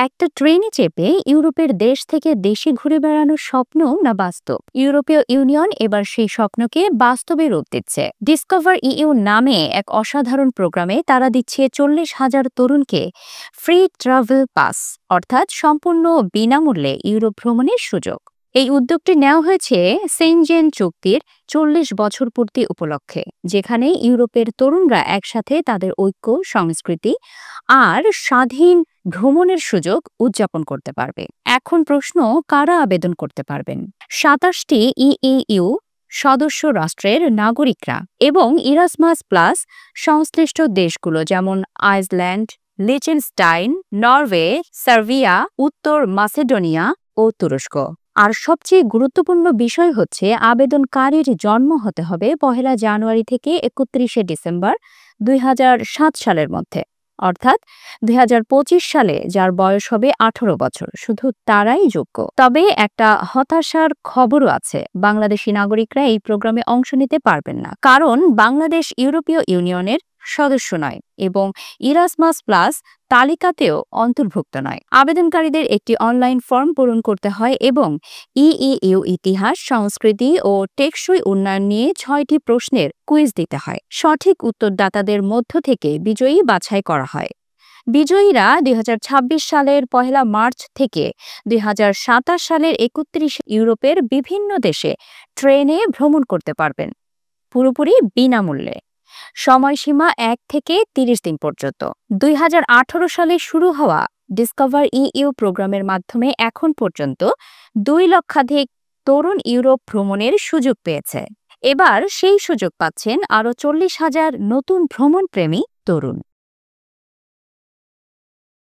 একটা ট্রেনে চেপে ইউরোপের দেশ থেকে দেশে ঘুরে বেড়ানোর স্বপ্ন না বাস্তব? ইউরোপীয় ইউনিয়ন এবার সেই স্বপ্নকে বাস্তবে রূপ দিচ্ছে। ডিসকভার ইইউ নামে এক অসাধারণ প্রোগ্রামে তারা দিচ্ছে 40,000 তরুণকে ফ্রি ট্রাভেল পাস, অর্থাৎ সম্পূর্ণ বিনামূল্যে ইউরোপ ভ্রমণের সুযোগ। এই উদ্যোগটি নেওয়া হয়েছে সেনজেন চুক্তির 40 বছর পূর্তি উপলক্ষে, যেখানে ইউরোপের তরুণরা একসাথে তাদের ঐক্য, সংস্কৃতি আর স্বাধীন ভ্রমণের সুযোগ উদযাপন করতে পারবে। এখন প্রশ্ন, কারা আবেদন করতে পারবেন? 27টি ইইউ সদস্য রাষ্ট্রের নাগরিকরা এবং ইরাসমাস প্লাস সংশ্লিষ্ট দেশগুলো যেমন আইসল্যান্ড, লিচেনস্টাইন, নরওয়ে, সার্বিয়া, উত্তর মাসেডোনিয়া ও তুরস্ক। আর সবচেয়ে গুরুত্বপূর্ণ বিষয় হচ্ছে, আবেদনকারীর জন্ম হতে হবে 1 জানুয়ারি থেকে 31 ডিসেম্বর 2007 সালের মধ্যে, অর্থাৎ 2025 সালে যার বয়স হবে 18 বছর, শুধু তারাই যোগ্য। তবে একটা হতাশার খবরও আছে, বাংলাদেশি নাগরিকরা এই প্রোগ্রামে অংশ নিতে পারবেন না, কারণ বাংলাদেশ ইউরোপীয় ইউনিয়নের সদস্য নয় এবং ইরাসমাস প্লাস তালিকাতেও অন্তর্ভুক্ত নয়। আবেদনকারীদের একটি অনলাইন ফর্ম পূরণ করতে হয় এবং ইইউ ইতিহাস, সংস্কৃতি ও টেকসই উন্নয়ন নিয়ে 6টি প্রশ্নের কুইজ দিতে হয়। সঠিক উত্তরদাতাদের মধ্য থেকে বিজয়ী বাছাই করা হয়। বিজয়ীরা 2026 সালের 1 মার্চ থেকে 2027 সালের 31 ইউরোপের বিভিন্ন দেশে ট্রেনে ভ্রমণ করতে পারবেন, পুরোপুরি বিনামূল্যে। সময়সীমা 1 থেকে 30 দিন পর্যন্ত। 2018 সালে শুরু হওয়া ডিসকভার ইইউ প্রোগ্রামের মাধ্যমে এখন পর্যন্ত 2 লক্ষাধিক তরুণ ইউরোপ ভ্রমণের সুযোগ পেয়েছে। এবার সেই সুযোগ পাচ্ছেন আরও 40,000 নতুন ভ্রমণপ্রেমী তরুণ।